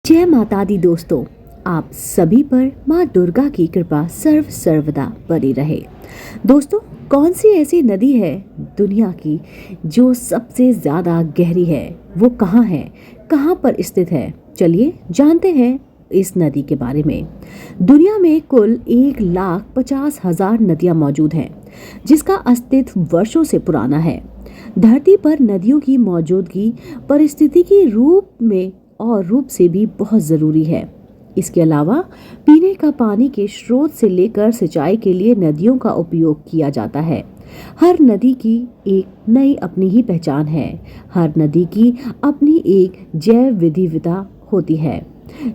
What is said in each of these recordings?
जय माता दी दोस्तों, आप सभी पर माँ दुर्गा की कृपा सर्वदा बनी रहे। दोस्तों, कौन सी ऐसी नदी है दुनिया की जो सबसे ज़्यादा गहरी है? वो कहाँ है, कहाँ पर स्थित है? चलिए जानते हैं इस नदी के बारे में। दुनिया में कुल 1,50,000 नदियाँ मौजूद हैं, जिसका अस्तित्व वर्षों से पुराना है। धरती पर नदियों की मौजूदगी पारिस्थितिकी रूप से भी बहुत ज़रूरी है। इसके अलावा पीने का पानी के स्रोत से लेकर सिंचाई के लिए नदियों का उपयोग किया जाता है। हर नदी की एक नई अपनी ही पहचान है। हर नदी की अपनी एक जैव विविधता होती है,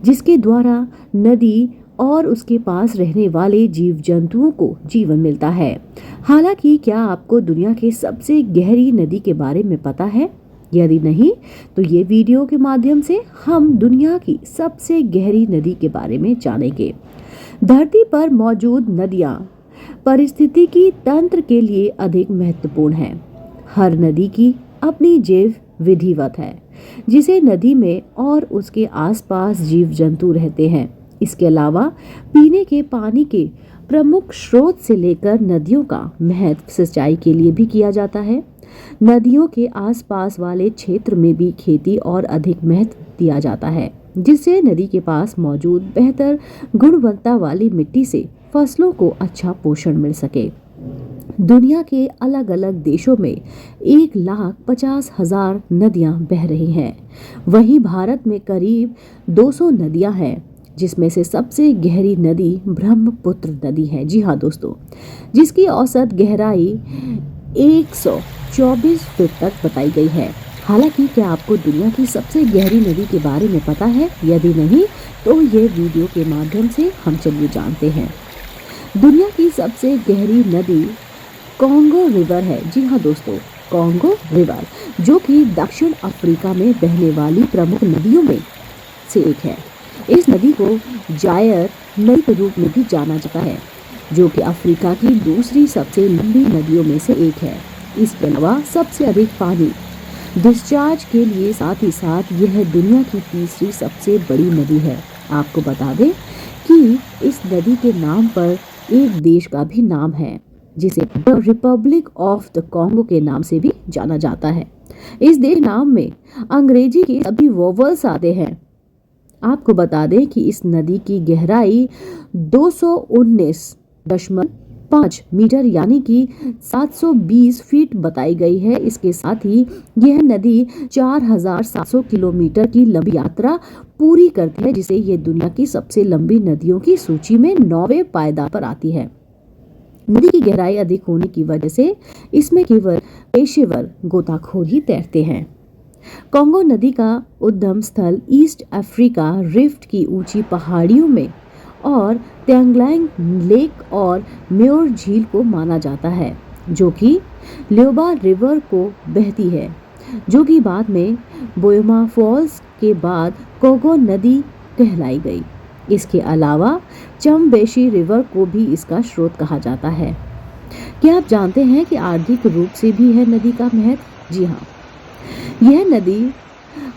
जिसके द्वारा नदी और उसके पास रहने वाले जीव जंतुओं को जीवन मिलता है। हालांकि क्या आपको दुनिया की सबसे गहरी नदी के बारे में पता है? यदि नहीं, तो ये वीडियो के माध्यम से हम दुनिया की सबसे गहरी नदी के बारे में जानेंगे। धरती पर मौजूद नदियाँ पारिस्थितिकी तंत्र के लिए अधिक महत्वपूर्ण हैं। हर नदी की अपनी जैव विधिवत है, जिसे नदी में और उसके आसपास जीव जंतु रहते हैं। इसके अलावा पीने के पानी के प्रमुख स्रोत से लेकर नदियों का महत्व सिंचाई के लिए भी किया जाता है। नदियों के आसपास वाले क्षेत्र में भी खेती और अधिक महत्व दिया जाता है, जिससे नदी के पास मौजूद बेहतर गुणवत्ता वाली मिट्टी से फसलों को अच्छा पोषण मिल सके। दुनिया के अलग अलग देशों में 1,50,000 नदियां बह रही हैं। वहीं भारत में करीब 200 नदियां हैं, जिसमें से सबसे गहरी नदी ब्रह्मपुत्र नदी है। जी हाँ दोस्तों, जिसकी औसत गहराई 124 फीट तक बताई गई है। हालांकि क्या आपको दुनिया की सबसे गहरी नदी के बारे में पता है? यदि नहीं, तो ये वीडियो के माध्यम से हम चलिए जानते हैं। दुनिया की सबसे गहरी नदी कॉन्गो रिवर है। जी हाँ दोस्तों, कॉन्गो रिवर, जो कि दक्षिण अफ्रीका में बहने वाली प्रमुख नदियों में से एक है। इस नदी को जायर नदी के रूप में भी जाना जाता है, जो कि अफ्रीका की दूसरी सबसे लंबी नदियों में से एक है। इसके अलावा सबसे अधिक पानी डिस्चार्ज के लिए साथ ही साथ यह दुनिया की तीसरी सबसे बड़ी नदी है। आपको बता दें कि इस नदी के नाम पर एक देश का भी नाम है, जिसे the Republic of the Congo के नाम से भी जाना जाता है। इस देश नाम में अंग्रेजी के सभी वोवल्स आते हैं। आपको बता दें कि इस नदी की गहराई 219.5 मीटर यानी कि 720 फीट बताई गई है। इसके साथ ही यह नदी 4,700 किलोमीटर की लंबी यात्रा पूरी करती है, जिसे ये दुनिया की सबसे लंबी नदियों की सूची में 9वें पायदान पर आती है। नदी की गहराई अधिक होने की वजह से इसमें केवल पेशेवर गोताखोर ही तैरते हैं। कॉन्गो नदी का उद्गम स्थल ईस्ट अफ्रीका रिफ्ट की ऊंची पहाड़ियों में और त्यांगलांग लेक और म्योर झील को माना जाता है, जो कि ल्योबा रिवर को बहती है, जो कि बाद में बोयोमा फॉल्स के बाद कोगो नदी कहलाई गई। इसके अलावा चमबेशी रिवर को भी इसका स्रोत कहा जाता है। क्या आप जानते हैं कि आर्थिक रूप से भी है नदी का महत्व? जी हाँ, यह नदी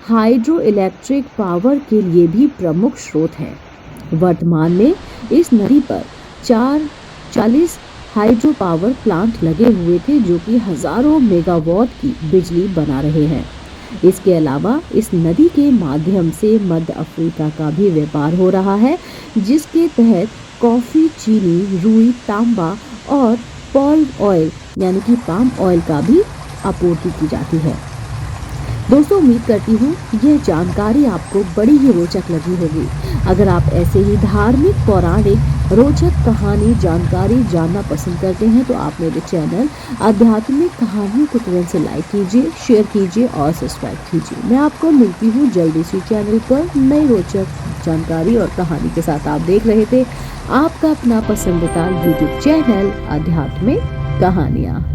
हाइड्रो इलेक्ट्रिक पावर के लिए भी प्रमुख स्रोत है। वर्तमान में इस नदी पर 40 हाइड्रो पावर प्लांट लगे हुए थे, जो कि हजारों मेगावाट की बिजली बना रहे हैं। इसके अलावा इस नदी के माध्यम से मध्य अफ्रीका का भी व्यापार हो रहा है, जिसके तहत कॉफी, चीनी, रुई, तांबा और पॉल्म ऑयल यानी कि पाम ऑयल का भी आपूर्ति की जाती है। दोस्तों, उम्मीद करती हूँ यह जानकारी आपको बड़ी ही रोचक लगी होगी। अगर आप ऐसे ही धार्मिक, पौराणिक, रोचक कहानी जानकारी जानना पसंद करते हैं, तो आप मेरे चैनल आध्यात्मिक कहानियों को तुरंत से लाइक कीजिए, शेयर कीजिए और सब्सक्राइब कीजिए। मैं आपको मिलती हूँ जल्दी इसी चैनल पर नई रोचक जानकारी और कहानी के साथ। आप देख रहे थे आपका अपना पसंदीदा यूट्यूब चैनल आध्यात्मिक कहानियाँ।